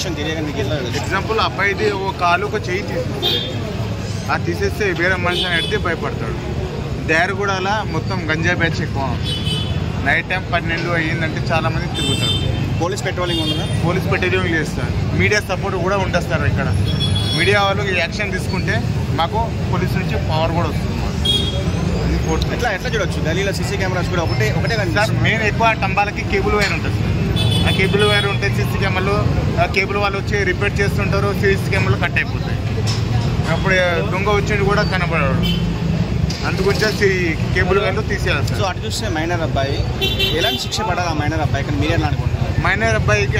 విషయం తెలియక మీకు ఎలా ఎగ్జాంపుల్ అబ్బాయిది ఒక కాలు ఒక చెయ్యి తీసేస్తే అది తీసేస్తే వేరే మనిషి అని అడిగితే భయపడతాడు. దేరగూడ అలా మొత్తం గంజాయి బ్యాచ్ ఎక్కువ. నైట్ టైం 12 అయ్యిందంటే చాలామంది తిరుగుతారు. పోలీస్ పెట్రోలింగ్ ఉందా? పోలీస్ పెట్రోలింగ్ చేస్తారు. మీడియా సపోర్ట్ కూడా ఉండేస్తారు. ఇక్కడ మీడియా వాళ్ళు యాక్షన్ తీసుకుంటే మాకు పోలీస్ నుంచి పవర్ కూడా వస్తుంది. ఎట్లా చూడొచ్చు ఢిల్లీలో సీసీ కెమెరాస్ కూడా ఒకటే కానీ సార్ మెయిన్ ఎక్కువ టంబాలకి కేబుల్ వైర్ ఉంటుంది సార్. ఆ కేబుల్ వైర్ ఉంటే సీసీ కెమెరాలు కేబుల్ వాళ్ళు వచ్చి రిపేర్ చేస్తుంటారు. సీసీ కెమెరాలు కట్ అయిపోతాయి. అప్పుడు దొంగ వచ్చి కూడా కనబడాడు. అందుగురించి కేబుల్ వైర్లు తీసేయాలి సార్. సో అటు చూస్తే మైనర్ అబ్బాయి ఎలాంటి శిక్ష పడాలి ఆ మైనర్ అబ్బాయి? కానీ మీరే అనుకుంటున్నారు మైనర్ అబ్బాయికి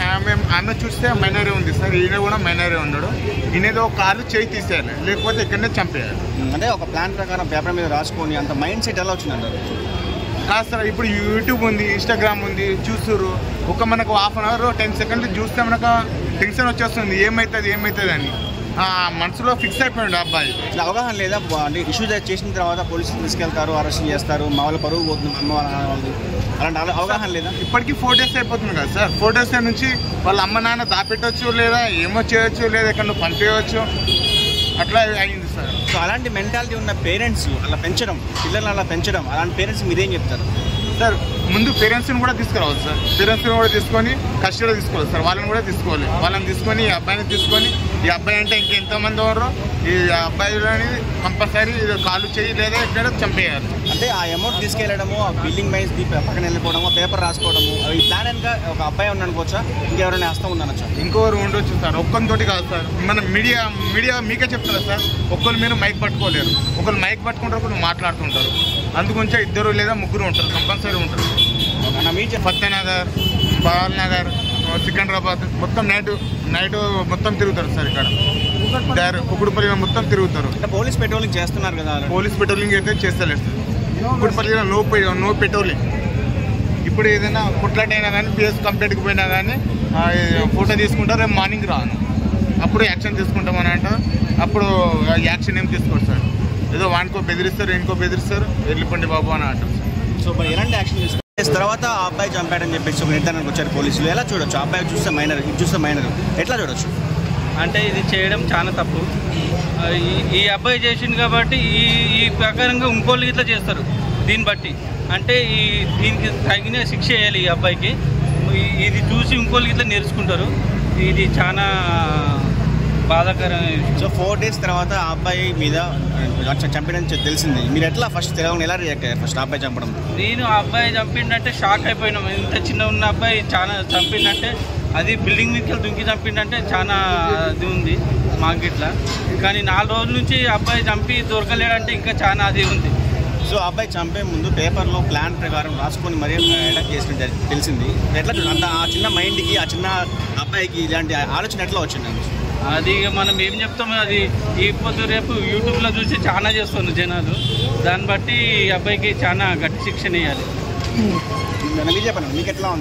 ఆమె చూస్తే మైనరే ఉంది సార్. ఈయన కూడా మైనరే ఉన్నాడు. ఈయనదో కాలు చేయి తీసేయాలి, లేకపోతే ఇక్కడనే చంపేయాలి. అంటే ఒక ప్లాన్ ప్రకారం పేపర్ మీద రాసుకొని అంత మైండ్ సెట్ ఎలా వచ్చిందంటారు? కాదు సార్, ఇప్పుడు యూట్యూబ్ ఉంది, ఇన్స్టాగ్రామ్ ఉంది, చూస్తున్నారు. ఒక మనకు 1/2 అవర్ 10 సెకండ్లు చూస్తే మనకు టెన్షన్ వచ్చేస్తుంది, ఏమవుతుంది అని మనసులో ఫిక్స్ అయిపోయాడు అబ్బాయి. అవగాహన లేదా? అంటే ఇష్యూ చేసిన తర్వాత పోలీసులు తీసుకెళ్తారు, అరెస్ట్ చేస్తారు, మా వాళ్ళ పరువు పోతుంది, అమ్మ వాళ్ళు అలాంటి అవగాహన లేదా? ఇప్పటికీ 4 days అయిపోతుంది కదా సార్. 4 days నుంచి వాళ్ళ అమ్మ నాన్న దాపెట్టవచ్చు, లేదా ఏమో చేయొచ్చు, లేదా ఎక్కడ పంపేయచ్చు, అట్లా అయింది సార్. సో అలాంటి మెంటాలిటీ ఉన్న పేరెంట్స్ అలా పెంచడం, పిల్లల్ని అలా పెంచడం, అలాంటి పేరెంట్స్ మీరేం చెప్తారు సార్? ముందు పేరెంట్స్ని కూడా తీసుకురావాలి సార్. పేరెంట్స్ని కూడా తీసుకొని కస్టడీలో తీసుకోవాలి సార్. వాళ్ళని కూడా తీసుకోవాలి. వాళ్ళని తీసుకొని ఈ అబ్బాయిని తీసుకొని, ఈ అబ్బాయి అంటే ఇంకెంతమంది ఉన్నారో ఈ అబ్బాయిని కంపల్సరీ కాలు చేయి లేదా ఇక్కడ చంపేయాలి. అంటే ఆ అమౌంట్ తీసుకెళ్ళడము, ఆ బిల్డింగ్ మైన్స్ పక్కన వెళ్ళిపోవడము, పేపర్ రాసుకోవడము, ఈ ప్లాన్ వెనక ఒక అబ్బాయి ఉన్నానుకోవచ్చా, ఇంకెవరైనా హస్తం ఉందనొచ్చా? ఇంకొకరు ఉండొచ్చు సార్. ఒక్కరితోటి కాదు సార్. మన మీడియా మీకే చెప్తారా సార్? ఒక్కరు మీరు మైక్ పట్టుకోలేరు. ఒకరు మైక్ పట్టుకుంటారు, ఒకరు మాట్లాడుతుంటారు. అందుగురించే 2 లేదా 3 ఉంటారు, కంపల్సరీ ఉంటారు. ఫతేనగర్, బాల్ నగర్, సికింద్రాబాద్ మొత్తం నైట్ మొత్తం తిరుగుతారు సార్. ఇక్కడ కుకుడుపల్లిలో మొత్తం తిరుగుతారు. పోలీస్ పెట్రోలింగ్ చేస్తున్నారు కదా? పోలీస్ పెట్రోలింగ్ అయితే చేస్తలేదు సార్. కుకుడుపల్లిలో no patrolling. ఇప్పుడు ఏదైనా కొట్లాటైనా కానీ, పిఎస్ కంప్లైంట్కి పోయినా కానీ ఫోటో తీసుకుంటారు, రేపు మార్నింగ్ రాను, అప్పుడు యాక్షన్ తీసుకుంటామని అంటారు. అప్పుడు యాక్షన్ ఏం తీసుకోరు సార్. ఏదో వానికో బెదిరిస్తారు, ఇంకో బెదిరిస్తారు, వెళ్ళిపోండి బాబు అని అంటారు. సో మరి ఎలాంటి యాక్షన్ తీసుకోవాలి? తర్వాత ఆ అబ్బాయి చంపాడని చెప్పేసి ఒక నిర్ధారణకు వచ్చారు పోలీసులు. ఎలా చూడొచ్చు? ఆ అబ్బాయి చూస్తే మైనర్, ఇది చూస్తే మైనర్, ఎట్లా చూడొచ్చు? అంటే ఇది చేయడం చాలా తప్పు. ఈ అబ్బాయి చేసింది కాబట్టి ఈ ప్రకారంగా ఇంకోళ్ళు ఇట్లా చేస్తారు. దీన్ని బట్టి అంటే దీనికి తగిన శిక్ష వేయాలి ఈ అబ్బాయికి. ఇది చూసి ఇంకోళ్ళు ఇట్లా నేర్చుకుంటారు. ఇది చాలా బాధాకరమైన. సో 4 days తర్వాత ఆ అబ్బాయి మీద చంపడం తెలిసింది. మీరు ఎట్లా ఫస్ట్ తెలవని ఎలా రియాక్ట్ అయ్యారు? ఫస్ట్ అబ్బాయి చంపడం నేను ఆ అబ్బాయి చంపిండంటే షాక్ అయిపోయినాం. ఇంత చిన్న ఉన్న అబ్బాయి చాలా చంపిండంటే, అది బిల్డింగ్ మీదకి వెళ్ళి దుంకి చంపిండంటే చాలా అది ఉంది మాకు ఇట్లా. కానీ 4 రోజుల నుంచి అబ్బాయి చంపి దొరకలేడంటే ఇంకా చాలా అది ఉంది. సో అబ్బాయి చంపే ముందు పేపర్లో ప్లాన్ ప్రకారం రాసుకొని మరీ అటాక్ చేసిన తెలిసింది. ఎట్లా చూడండి, అంత ఆ చిన్న మైండ్కి, ఆ చిన్న అబ్బాయికి ఇలాంటి ఆలోచన ఎట్లా వచ్చింది? అది మనం ఏం చెప్తాము, అది ఈ పొద్దు రేపు యూట్యూబ్లో చూసి చాలా చేస్తున్నారు జనాలు. దాన్ని బట్టి ఈ అబ్బాయికి చాలా గట్టి శిక్షణ ఇవ్వాలి. చెప్పండి, మీకు ఎట్లా ఉంది?